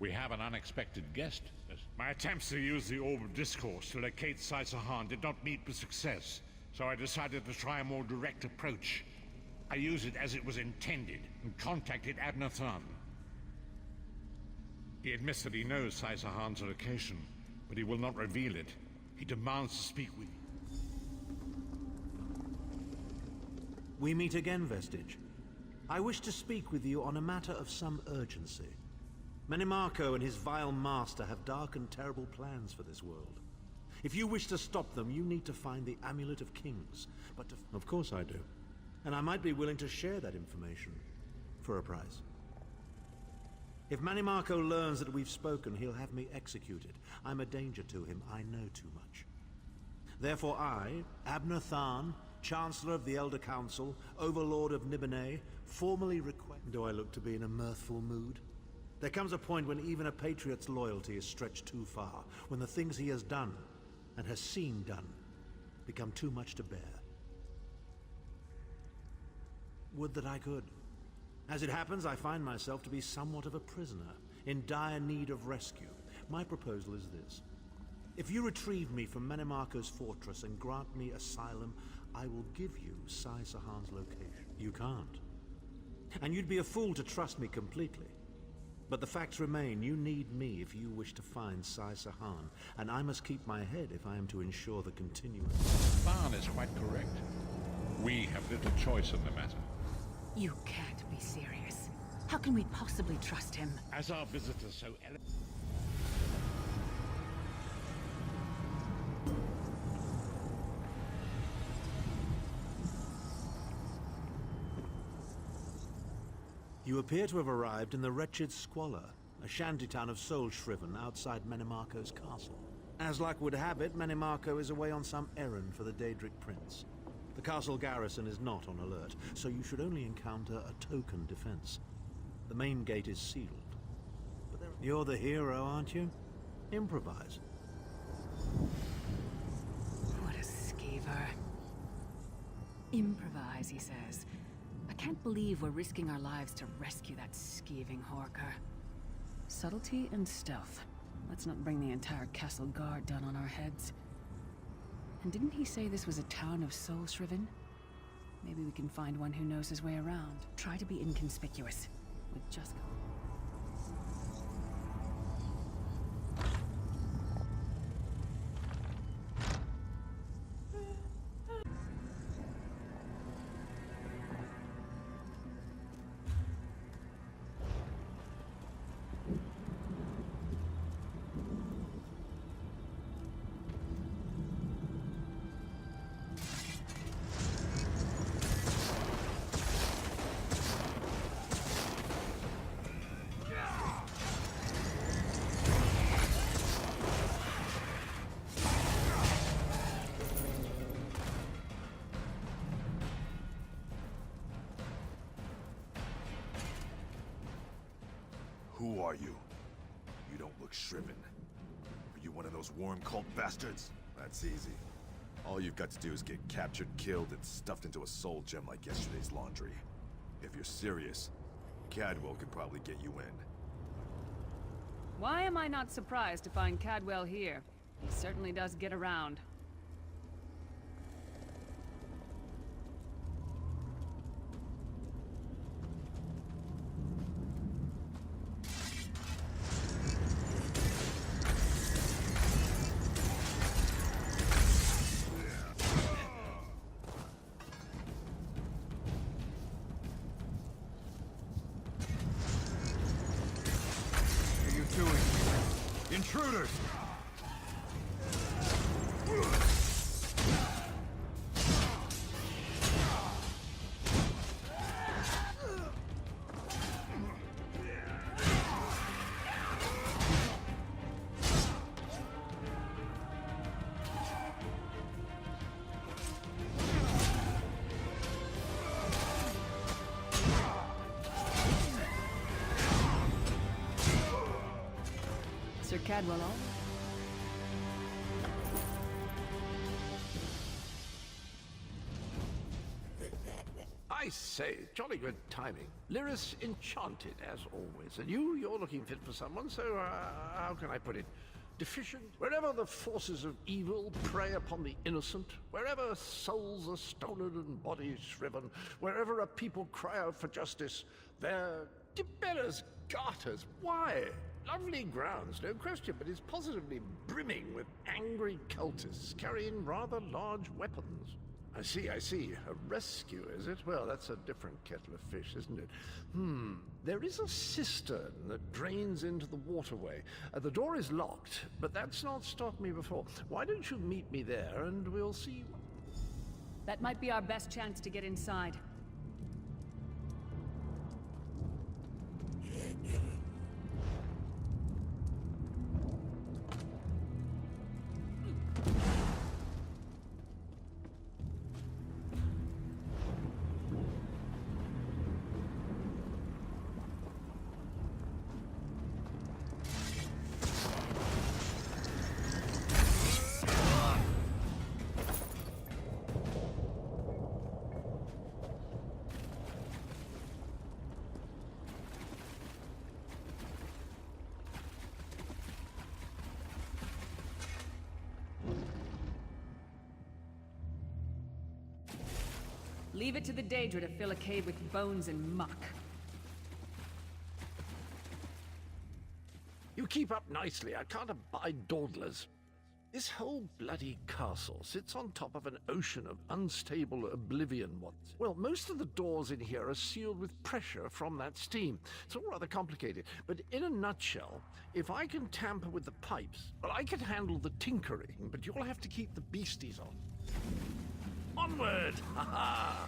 We have an unexpected guest. My attempts to use the Orb of Discourse to locate Saisahan did not meet with success, so I decided to try a more direct approach. I used it as it was intended, and contacted Abnathan. He admits that he knows Saisahan's location, but he will not reveal it. He demands to speak with you. We meet again, Vestige. I wish to speak with you on a matter of some urgency. Menimarco and his vile master have dark and terrible plans for this world. If you wish to stop them, you need to find the Amulet of Kings. But of course I do. And I might be willing to share that information. For a price. If Menimarco learns that we've spoken, he'll have me executed. I'm a danger to him. I know too much. Therefore I, Abnathan, Chancellor of the Elder Council, Overlord of Nibene, formally request... Do I look to be in a mirthful mood? There comes a point when even a patriot's loyalty is stretched too far, when the things he has done, and has seen done, become too much to bear. Would that I could. As it happens, I find myself to be somewhat of a prisoner, in dire need of rescue. My proposal is this. If you retrieve me from Menimarco's fortress and grant me asylum, I will give you Saisahan's location. You can't. And you'd be a fool to trust me completely. But the facts remain, you need me if you wish to find Saisahan, and I must keep my head if I am to ensure the continuance. Tharn is quite correct. We have little choice in the matter. You can't be serious. How can we possibly trust him? As our visitor so You appear to have arrived in the wretched Squalor, a shantytown of soul-shriven outside Menimarco's castle. As luck would have it, Menimarco is away on some errand for the Daedric Prince. The castle garrison is not on alert, so you should only encounter a token defense. The main gate is sealed. But you're the hero, aren't you? Improvise. What a skeever. Improvise, he says. I can't believe we're risking our lives to rescue that skeeving Horker. Subtlety and stealth. Let's not bring the entire castle guard down on our heads. And didn't he say this was a town of soul-shriven? Maybe we can find one who knows his way around. Try to be inconspicuous. With just... Who are you? You don't look shriven. Are you one of those worm cult bastards? That's easy. All you've got to do is get captured, killed, and stuffed into a soul gem like yesterday's laundry. If you're serious, Cadwell could probably get you in. Why am I not surprised to find Cadwell here? He certainly does get around. Intruders! Sir Cadwell, all? I I say, jolly good timing. Lyris enchanted, as always. And you're looking fit for someone, so how can I put it? Deficient? Wherever the forces of evil prey upon the innocent, wherever souls are stolen and bodies shriven, wherever a people cry out for justice, there... Tiberia's garters. Why? Lovely grounds, no question, but it's positively brimming with angry cultists carrying rather large weapons. I see. A rescue, is it? Well, that's a different kettle of fish, isn't it? There is a cistern that drains into the waterway. The door is locked, but that's not stopped me before. Why don't you meet me there, and we'll see... That might be our best chance to get inside. Leave it to the Daedra to fill a cave with bones and muck. You keep up nicely. I can't abide dawdlers. This whole bloody castle sits on top of an ocean of unstable oblivion. Well, most of the doors in here are sealed with pressure from that steam. It's all rather complicated, but in a nutshell, if I can tamper with the pipes, well, I can handle the tinkering, but you'll have to keep the beasties on. Onward! Ha ha!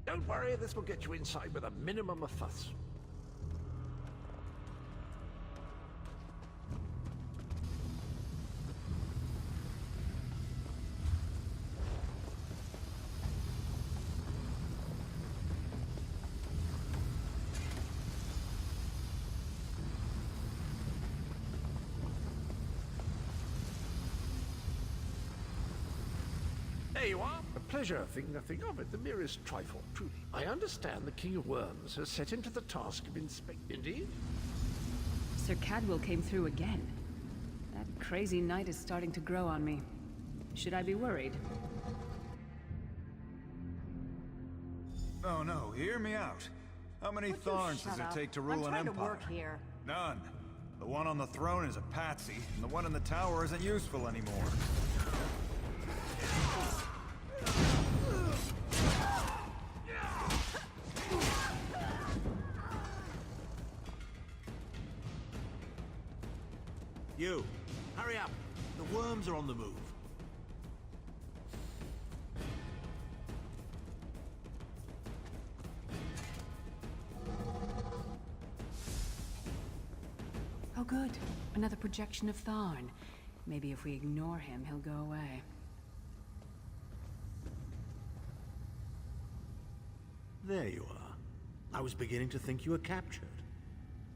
Don't worry, this will get you inside with a minimum of fuss. There you are. A pleasure, think nothing of it. The merest trifle, truly. I understand the King of Worms has set him to the task of inspecting. Indeed? Sir Cadwell came through again. That crazy night is starting to grow on me. Should I be worried? Oh no, hear me out. How many Would you thorns shut does it up? take to rule I'm an trying empire? to work here. None. The one on the throne is a patsy, and the one in the tower isn't useful anymore. You, hurry up. The worms are on the move. Oh good. Another projection of Tharn. Maybe if we ignore him, he'll go away. There you are. I was beginning to think you were captured.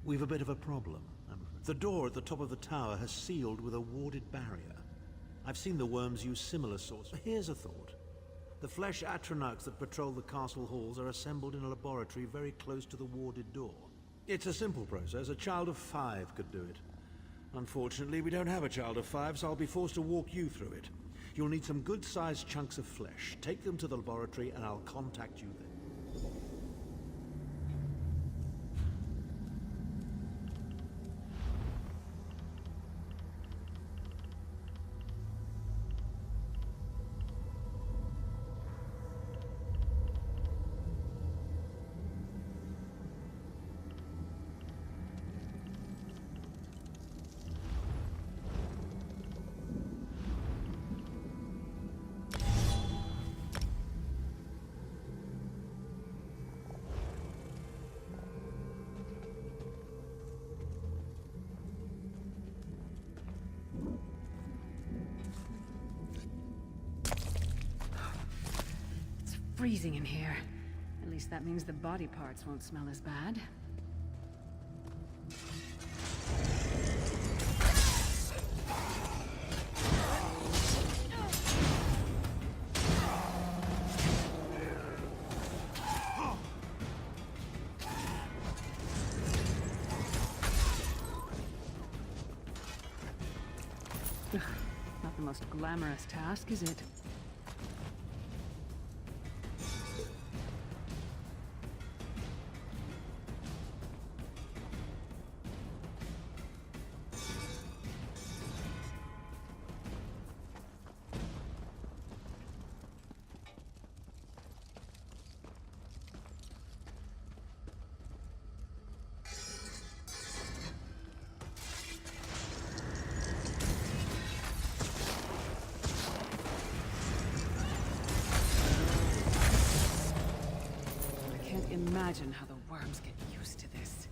We've a bit of a problem. The door at the top of the tower has sealed with a warded barrier. I've seen the worms use similar sorts. Here's a thought. The flesh atronachs that patrol the castle halls are assembled in a laboratory very close to the warded door. It's a simple process. A child of 5 could do it. Unfortunately, we don't have a child of 5, so I'll be forced to walk you through it. You'll need some good-sized chunks of flesh. Take them to the laboratory and I'll contact you then. Freezing in here. At least that means the body parts won't smell as bad. Ugh, not the most glamorous task, is it? Imagine how the worms get used to this.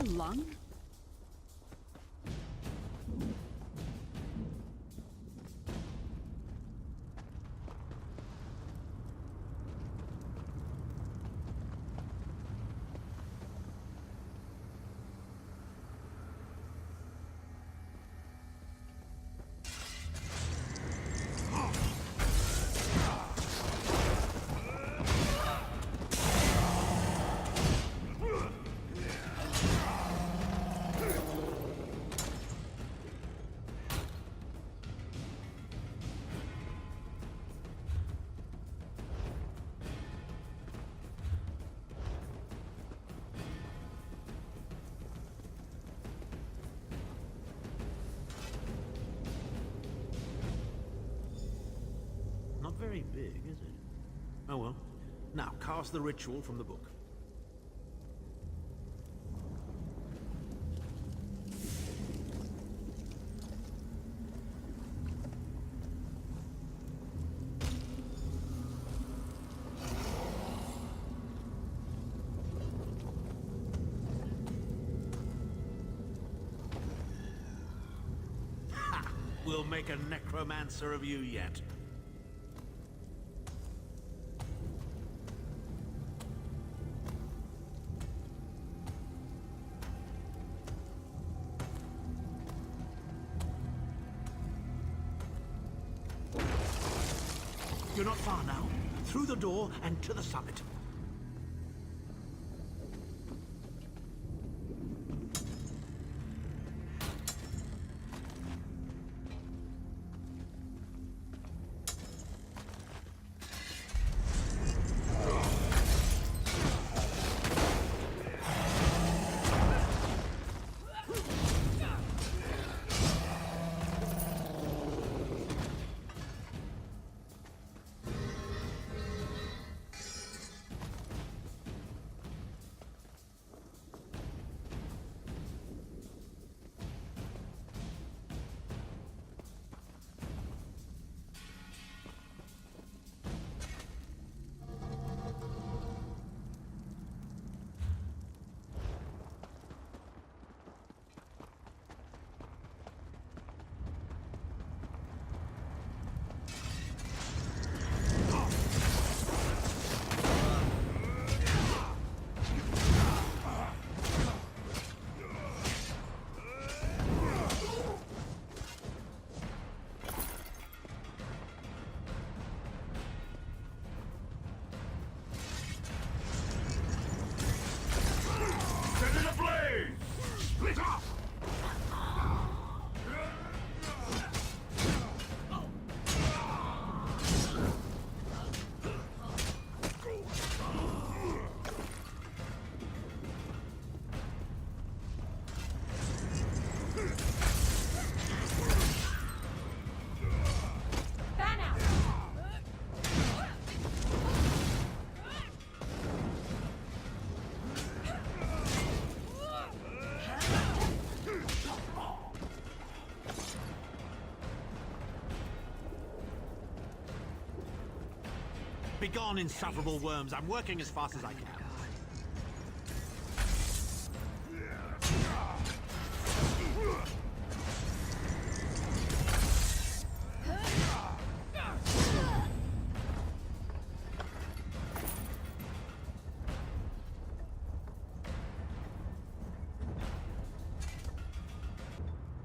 lung? Not very big, is it? Oh well. Now, cast the ritual from the book. Ha! We'll make a necromancer of you yet. You're not far now. Through the door and to the summit. Begone, insufferable worms. I'm working as fast as I can.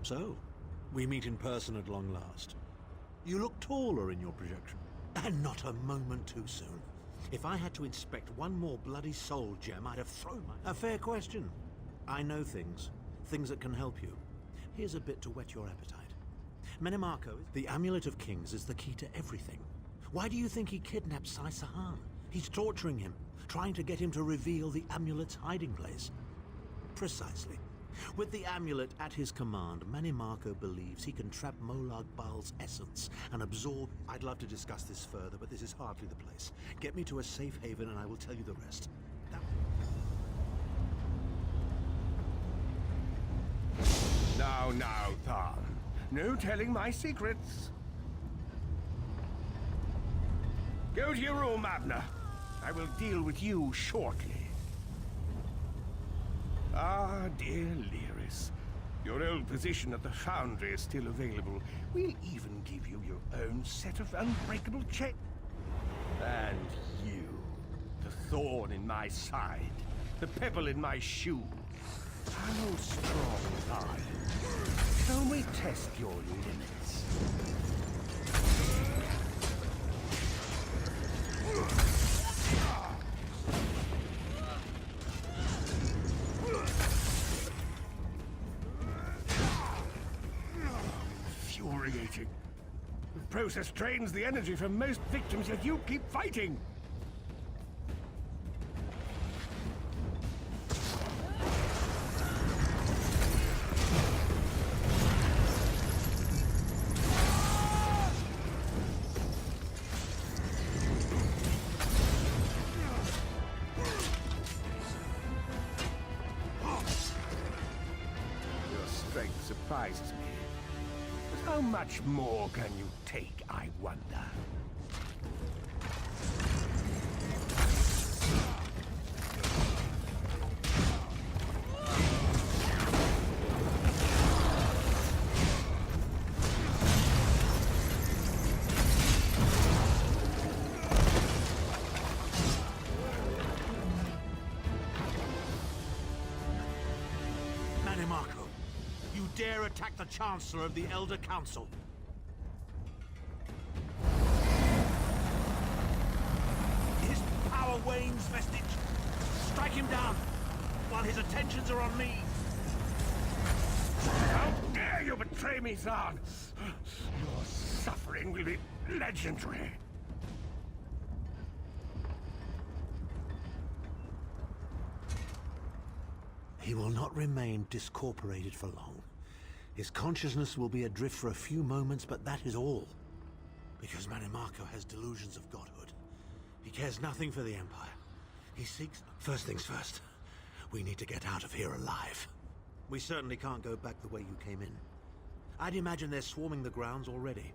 So, we meet in person at long last. You look taller in your projection. And not a moment too soon. If I had to inspect one more bloody soul gem, I'd have thrown my... A fair question. I know things. Things that can help you. Here's a bit to whet your appetite. Menimarco, the Amulet of Kings, is the key to everything. Why do you think he kidnapped Sai Sahan? He's torturing him, trying to get him to reveal the amulet's hiding place. Precisely. With the amulet at his command, Menimarco believes he can trap Molag Bal's essence and absorb... I'd love to discuss this further, but this is hardly the place. Get me to a safe haven and I will tell you the rest. Now, Tharn. No telling my secrets. Go to your room, Abner. I will deal with you shortly. Ah, dear Lyris. Your old position at the Foundry is still available. We'll even give you your own set of unbreakable chains. And you, the thorn in my side, the pebble in my shoe. How strong are you? Shall we test your limits? Infuriating. The process drains the energy from most victims, yet you keep fighting. Your strength surprises me. But how much more can you take, I wonder? Manimarco, you dare attack the Chancellor of the Elder Council? His power wanes, Vestige. Strike him down, while his attentions are on me. How dare you betray me, Zahn? Your suffering will be legendary. He will not remain discorporated for long. His consciousness will be adrift for a few moments, but that is all. Because Manimarco has delusions of godhood. He cares nothing for the Empire. He seeks... First things first. We need to get out of here alive. We certainly can't go back the way you came in. I'd imagine they're swarming the grounds already.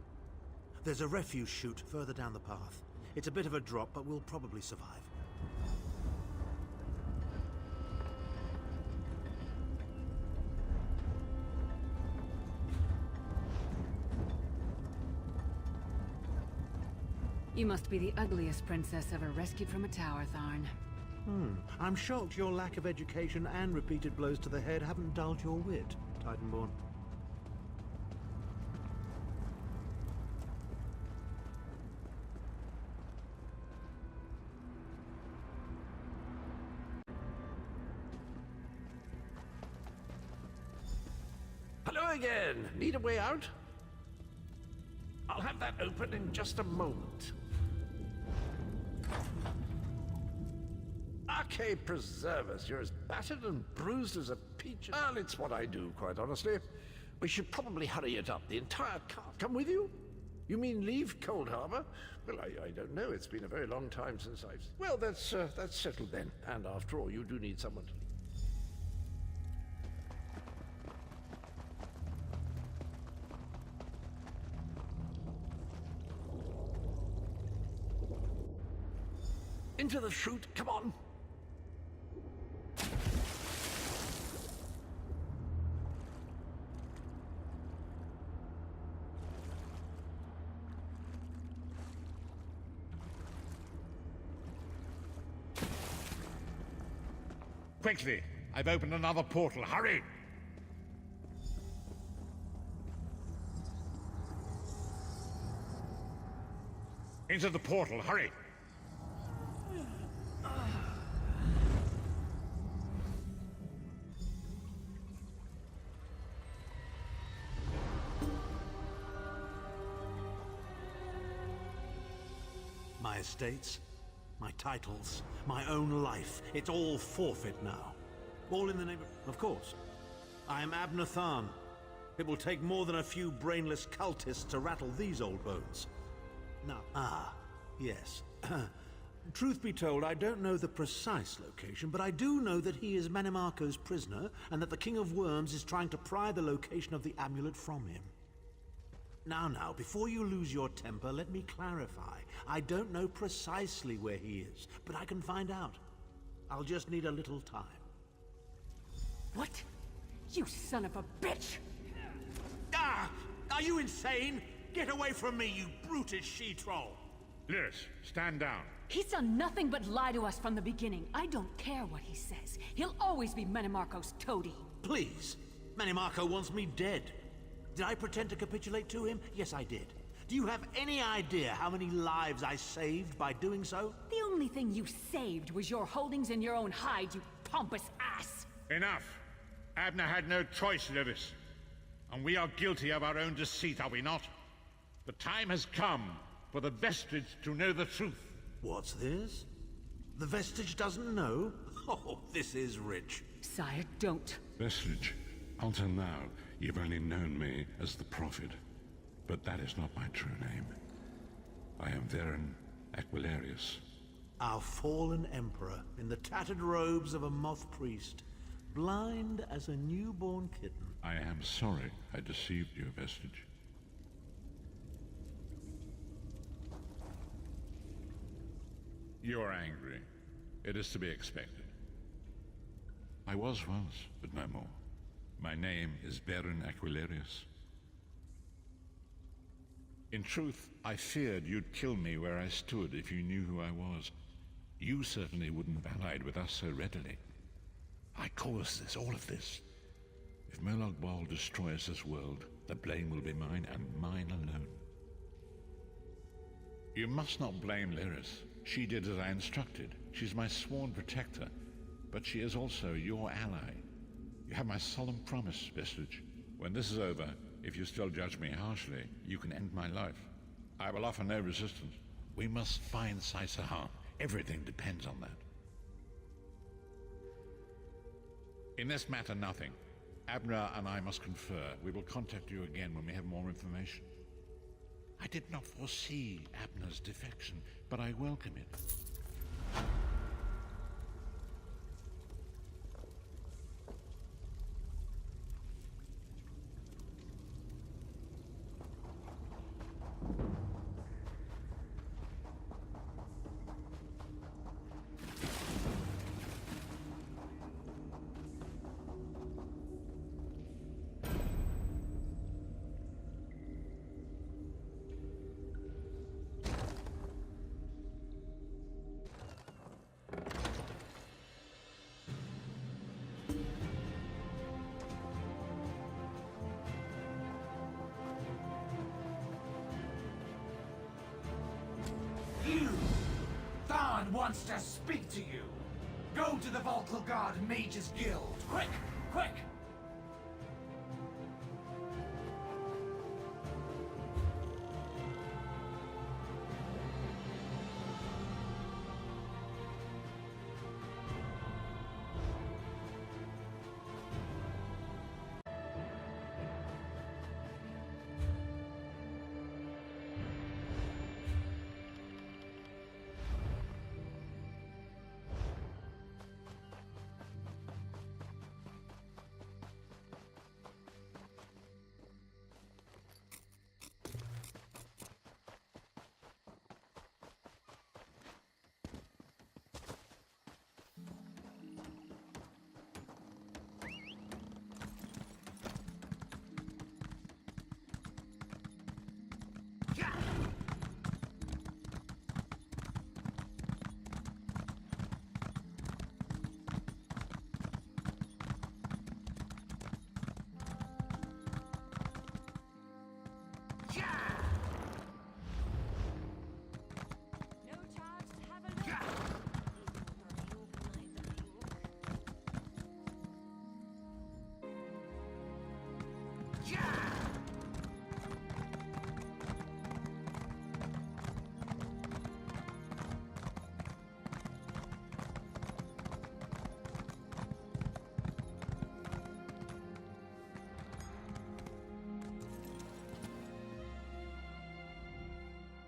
There's a refuse chute further down the path. It's a bit of a drop, but we'll probably survive. You must be the ugliest princess ever rescued from a tower, Tharn. I'm shocked your lack of education and repeated blows to the head haven't dulled your wit, Titanborn. Hello again. Need a way out? I'll have that open in just a moment. Arcade preserve us. You're as battered and bruised as a peach. Well, it's what I do, quite honestly. We should probably hurry it up. The entire cart. Come with you? You mean leave Cold Harbor? Well, I don't know. It's been a very long time since I've... Well, that's settled then. And after all, you do need someone to... Into the chute, come on! Quickly! I've opened another portal. Hurry! Into the portal. Hurry! My estates, my titles, my own life. It's all forfeit now. All in the name of course. I am Abner Tharn. It will take more than a few brainless cultists to rattle these old bones. Now, yes. Truth be told, I don't know the precise location, but I do know that he is Manimarco's prisoner, and that the King of Worms is trying to pry the location of the amulet from him. Now, before you lose your temper, let me clarify. I don't know precisely where he is, but I can find out. I'll just need a little time. What? You son of a bitch! Ah! Are you insane? Get away from me, you brutish she-troll! Lyris, stand down. He's done nothing but lie to us from the beginning. I don't care what he says. He'll always be Menimarco's toady. Please. Menimarco wants me dead. Did I pretend to capitulate to him? Yes, I did. Do you have any idea how many lives I saved by doing so? The only thing you saved was your holdings in your own hide, you pompous ass! Enough. Abner had no choice, Lyris. And we are guilty of our own deceit, are we not? The time has come for the Vestige to know the truth. What's this? The Vestige doesn't know? Oh, this is rich. Sire, don't. Vestige, until now, you've only known me as the Prophet. But that is not my true name. I am Varen Aquilarius. Our fallen emperor, in the tattered robes of a moth priest, blind as a newborn kitten. I am sorry I deceived you, Vestige. You are angry. It is to be expected. I was once, but no more. My name is Varen Aquilarius. In truth, I feared you'd kill me where I stood if you knew who I was. You certainly wouldn't have allied with us so readily. I caused this, all of this. If Molag Bal destroys this world, the blame will be mine and mine alone. You must not blame Lyris. She did as I instructed. She's my sworn protector, but she is also your ally. You have my solemn promise, Vestige. When this is over, if you still judge me harshly, you can end my life. I will offer no resistance. We must find Saisahan. Everything depends on that. In this matter, nothing. Abner and I must confer. We will contact you again when we have more information. I did not foresee Abner's defection, but I welcome it. You! Thon wants to speak to you! Go to the Volkilgard Mages Guild! Quick! Quick!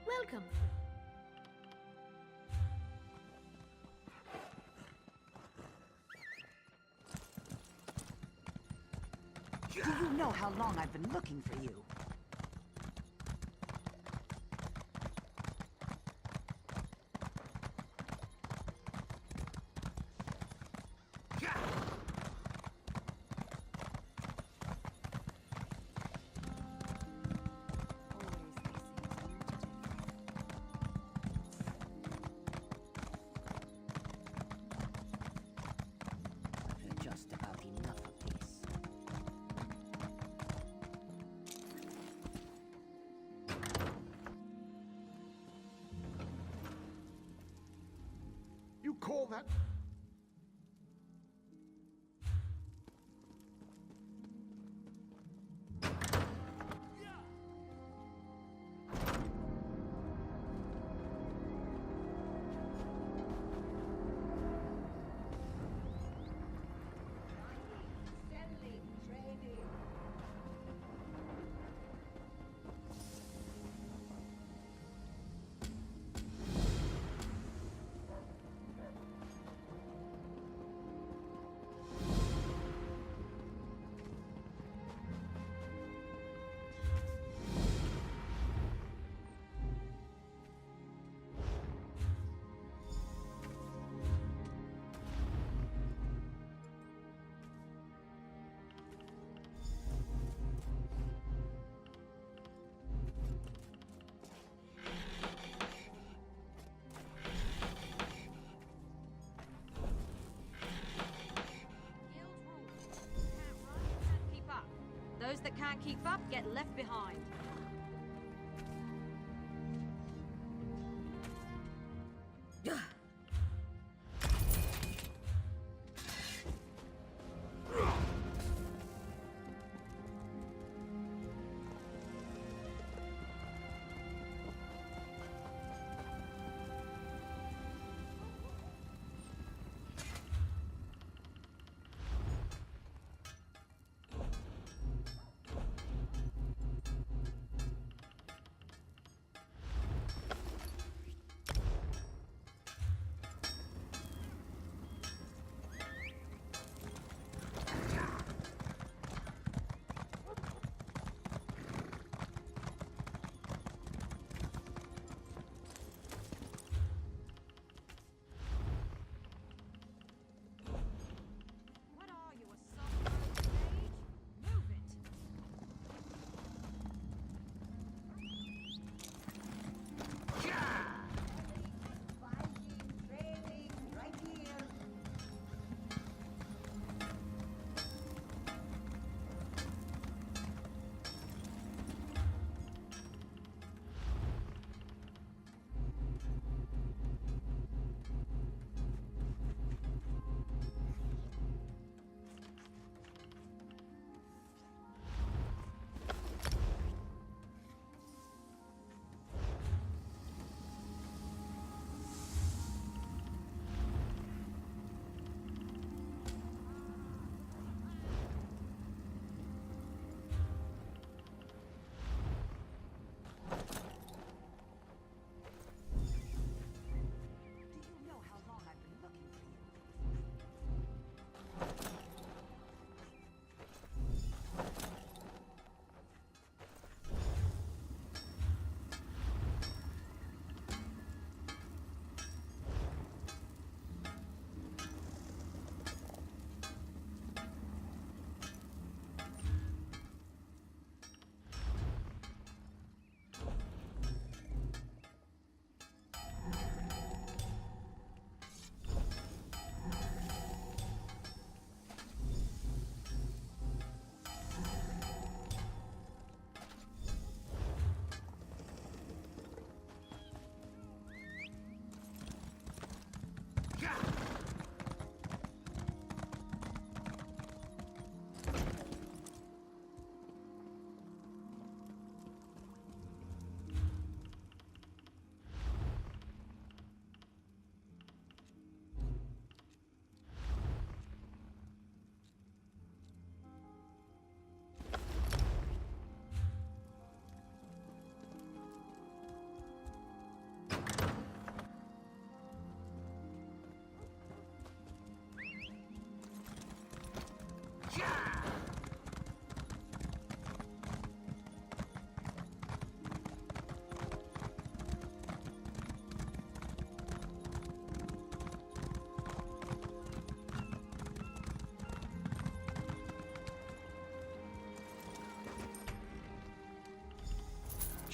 Welcome. Do you know how long I've been looking for you? call that... Those that can't keep up get left behind.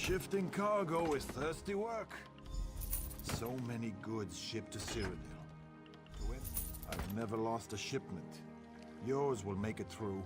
Shifting cargo is thirsty work. So many goods shipped to Cyrodiil. To it, I've never lost a shipment. Yours will make it through.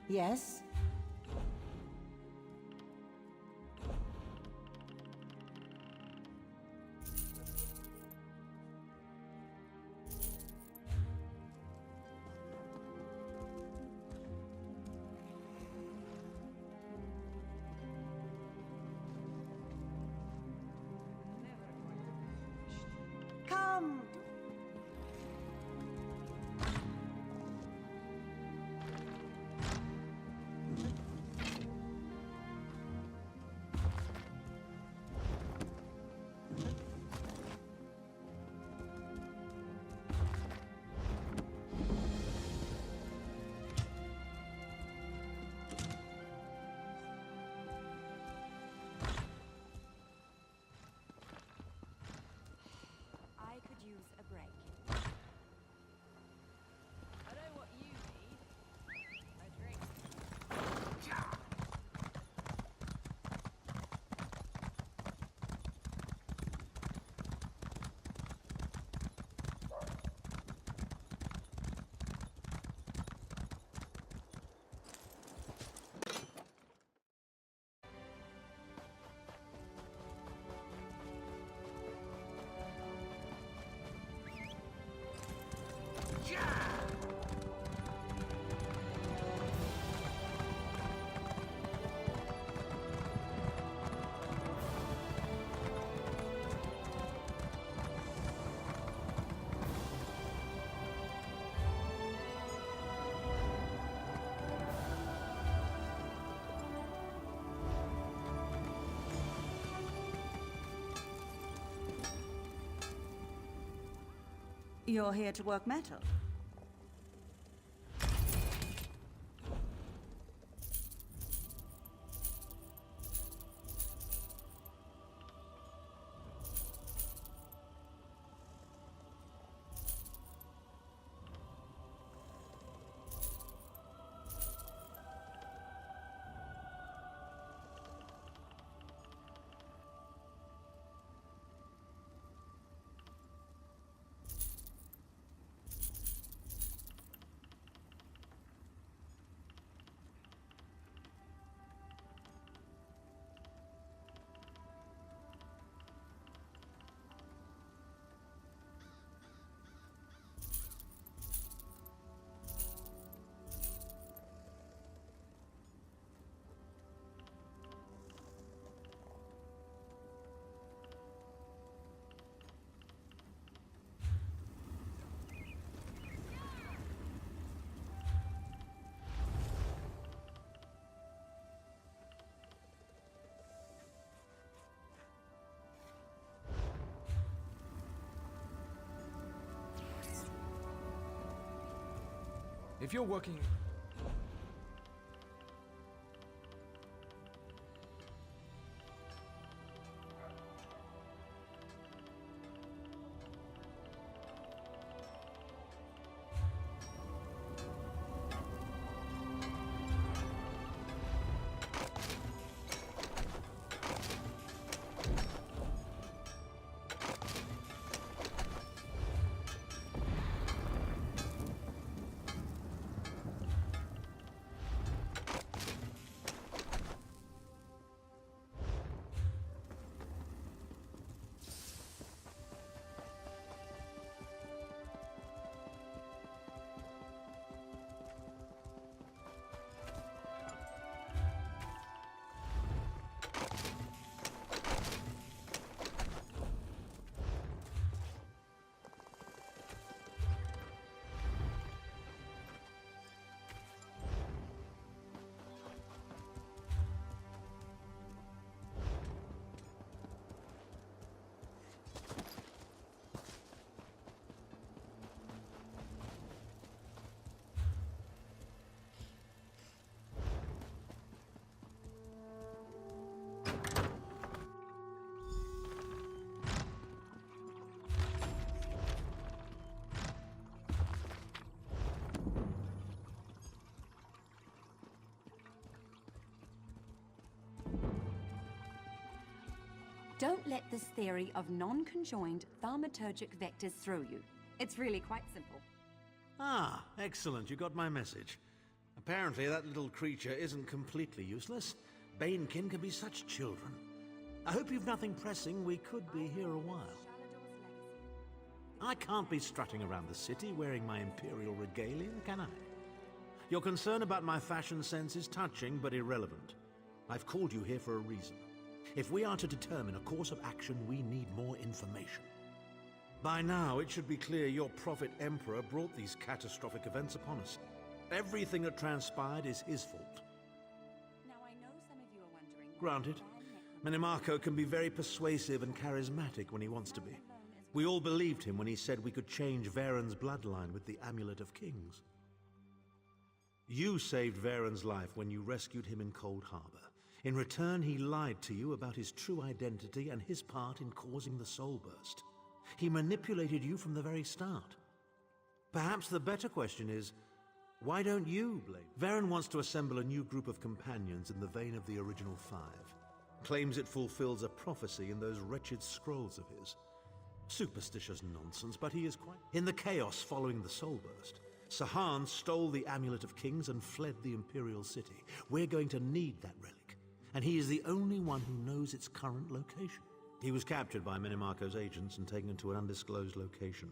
Yes? Come! I could use a break. I know what you need. A drink. You're here to work metal? If you're working... Don't let this theory of non-conjoined thaumaturgic vectors throw you. It's really quite simple. Ah, excellent. You got my message. Apparently that little creature isn't completely useless. Banekin can be such children. I hope you've nothing pressing. We could be here a while. I can't be strutting around the city wearing my imperial regalia, can I? Your concern about my fashion sense is touching but irrelevant. I've called you here for a reason. If we are to determine a course of action, we need more information. By now, it should be clear your prophet Emperor brought these catastrophic events upon us. Everything that transpired is his fault. Now, I know some of you are wondering... Granted, Minimarco can be very persuasive and charismatic when he wants to be. We all believed him when he said we could change Varen's bloodline with the Amulet of Kings. You saved Varen's life when you rescued him in Cold Harbor. In return, he lied to you about his true identity and his part in causing the Soul Burst. He manipulated you from the very start. Perhaps the better question is, why don't you blame? Varen wants to assemble a new group of companions in the vein of the original 5. Claims it fulfills a prophecy in those wretched scrolls of his. Superstitious nonsense, but he is quite... In the chaos following the Soul Burst, Sahan stole the Amulet of Kings and fled the Imperial City. We're going to need that relic, and he is the only one who knows its current location. He was captured by Minimarco's agents and taken to an undisclosed location.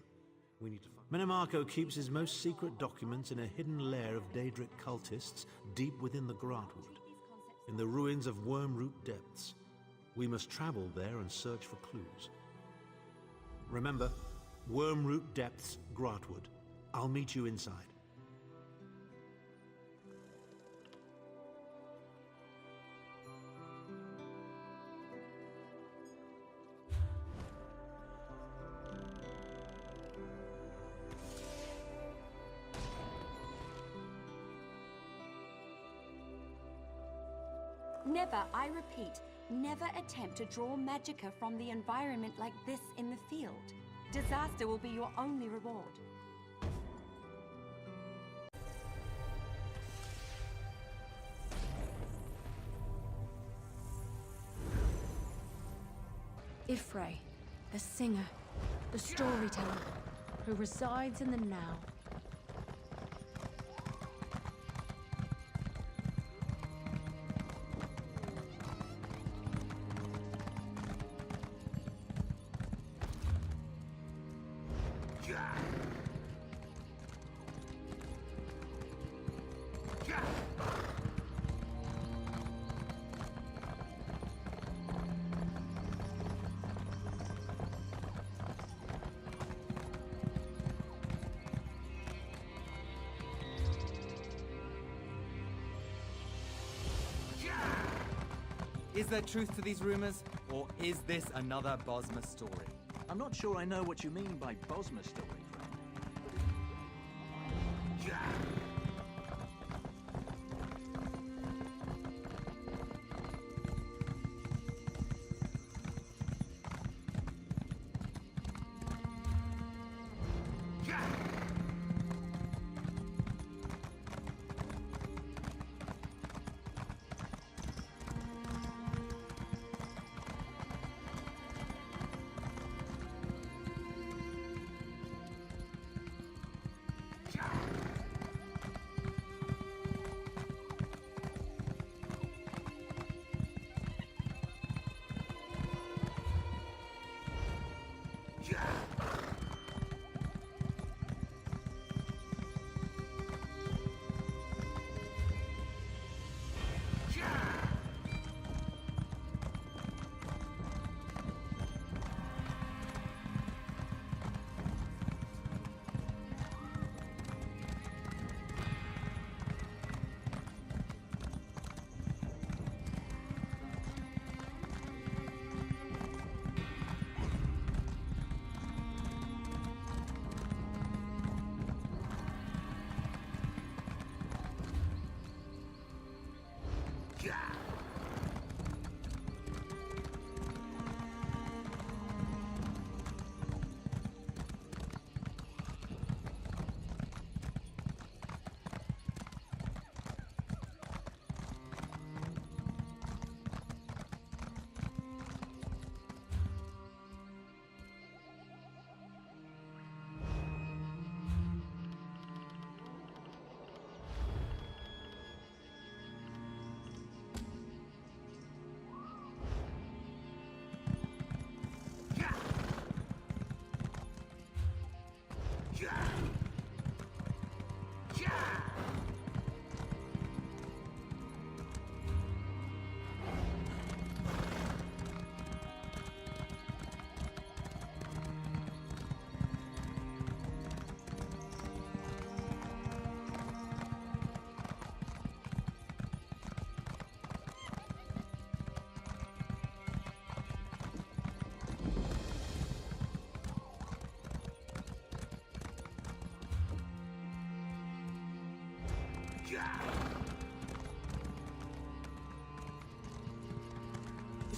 We need to find... Minimarco keeps his most secret documents in a hidden lair of Daedric cultists deep within the Grotwood, in the ruins of Wormroot Depths. We must travel there and search for clues. Remember, Wormroot Depths, Grotwood. I'll meet you inside. Never, I repeat, never attempt to draw magicka from the environment like this in the field. Disaster will be your only reward. Ifray, the singer, the storyteller, who resides in the now. Is there truth to these rumors, or is this another Bosma story? I'm not sure I know what you mean by Bosma story, friend.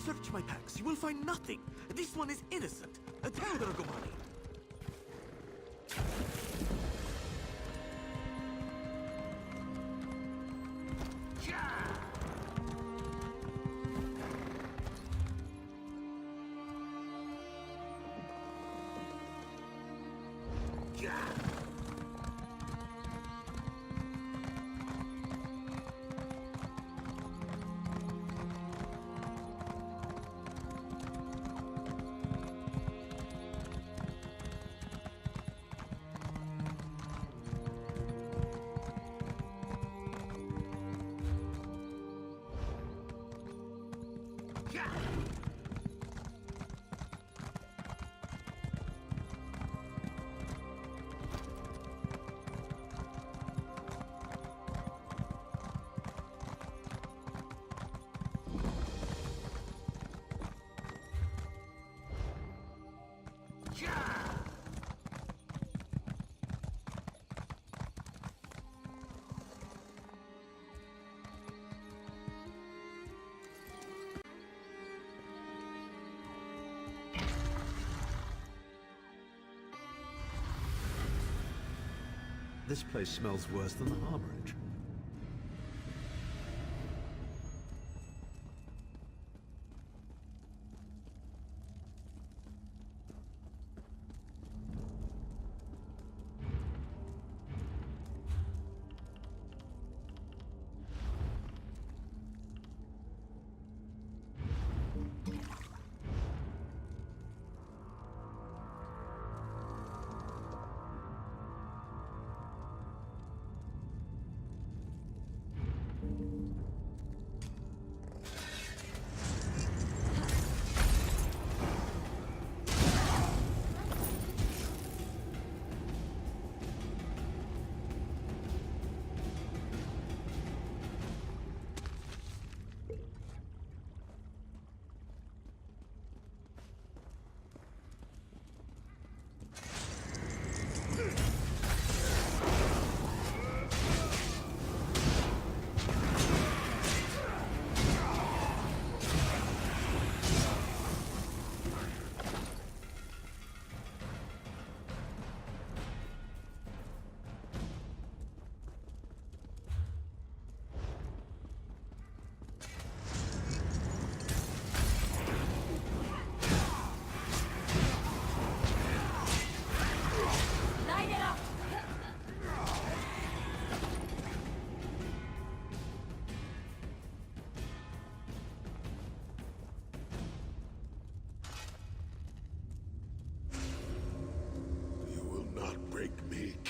Search my packs. You will find nothing. This one is innocent. Tell Dragomani. This place smells worse than the harborage.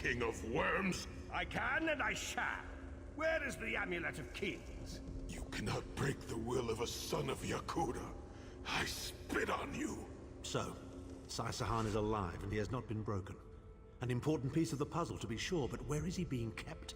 King of Worms? I can and I shall. Where is the Amulet of Kings? You cannot break the will of a son of Yakuda. I spit on you. So, Sai-Sahan is alive and he has not been broken. An important piece of the puzzle to be sure, but where is he being kept?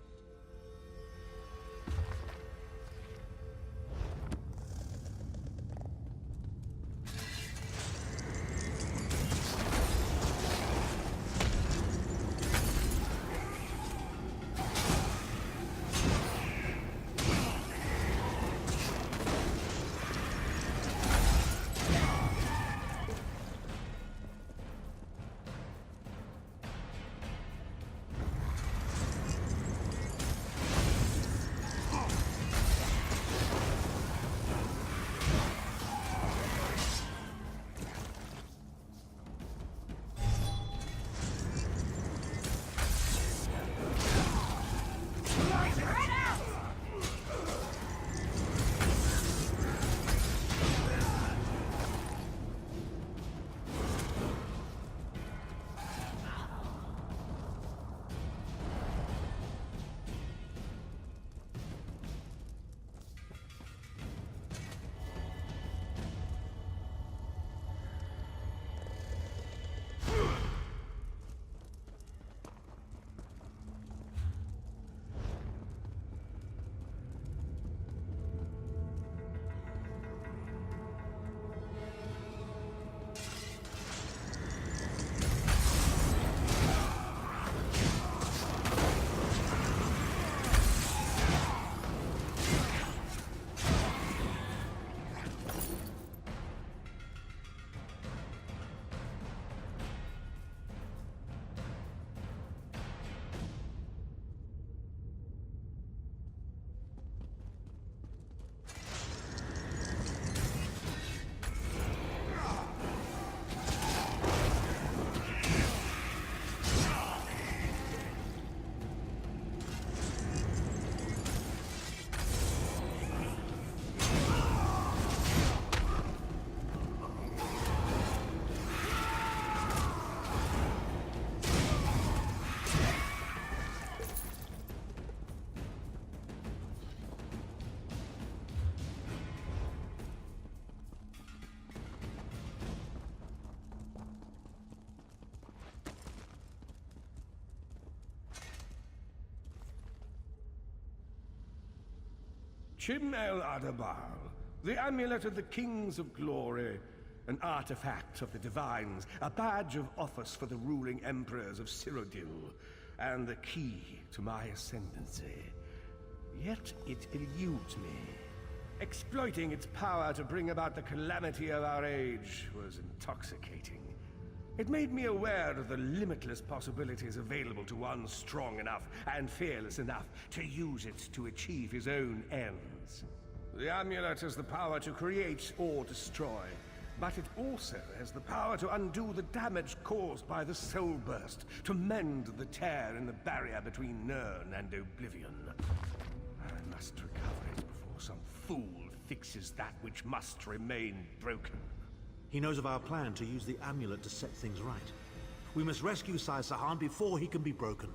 Chim El Adabal, the amulet of the kings of glory, an artifact of the divines, a badge of office for the ruling emperors of Cyrodiil, and the key to my ascendancy. Yet it eludes me. Exploiting its power to bring about the calamity of our age was intoxicating. It made me aware of the limitless possibilities available to one strong enough and fearless enough to use it to achieve his own ends. The amulet has the power to create or destroy, but it also has the power to undo the damage caused by the soul burst, to mend the tear in the barrier between Nirn and Oblivion. I must recover it before some fool fixes that which must remain broken. He knows of our plan to use the amulet to set things right. We must rescue Sai Sahan before he can be broken.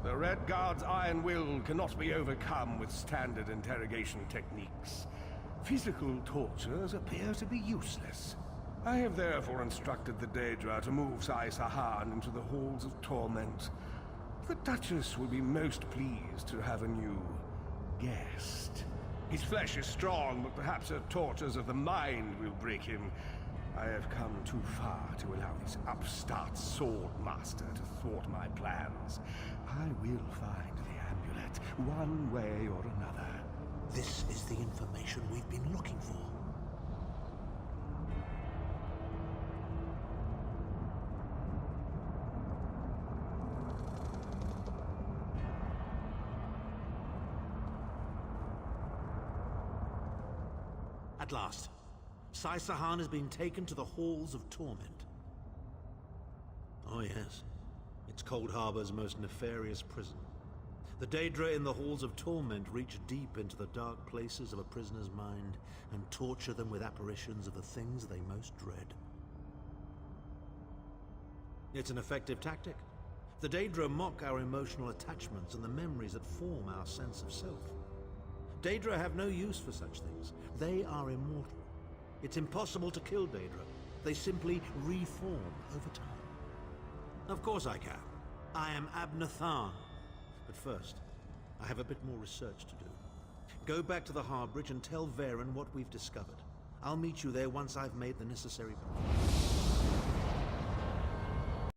The Red Guard's iron will cannot be overcome with standard interrogation techniques. Physical tortures appear to be useless. I have therefore instructed the Daedra to move Sai Sahan into the Halls of Torment. The Duchess will be most pleased to have a new guest. His flesh is strong, but perhaps her tortures of the mind will break him. I have come too far to allow this upstart sword master to thwart my plans. I will find the amulet, one way or another. This is the information we've been looking for. At last, Sai Sahan has been taken to the Halls of Torment. Oh yes, it's Cold Harbor's most nefarious prison. The Daedra in the Halls of Torment reach deep into the dark places of a prisoner's mind and torture them with apparitions of the things they most dread. It's an effective tactic. The Daedra mock our emotional attachments and the memories that form our sense of self. Daedra have no use for such things. They are immortal. It's impossible to kill Daedra. They simply reform over time. Of course I can. I am Abnathan. But first, I have a bit more research to do. Go back to the Harbridge and tell Varen what we've discovered. I'll meet you there once I've made the necessary...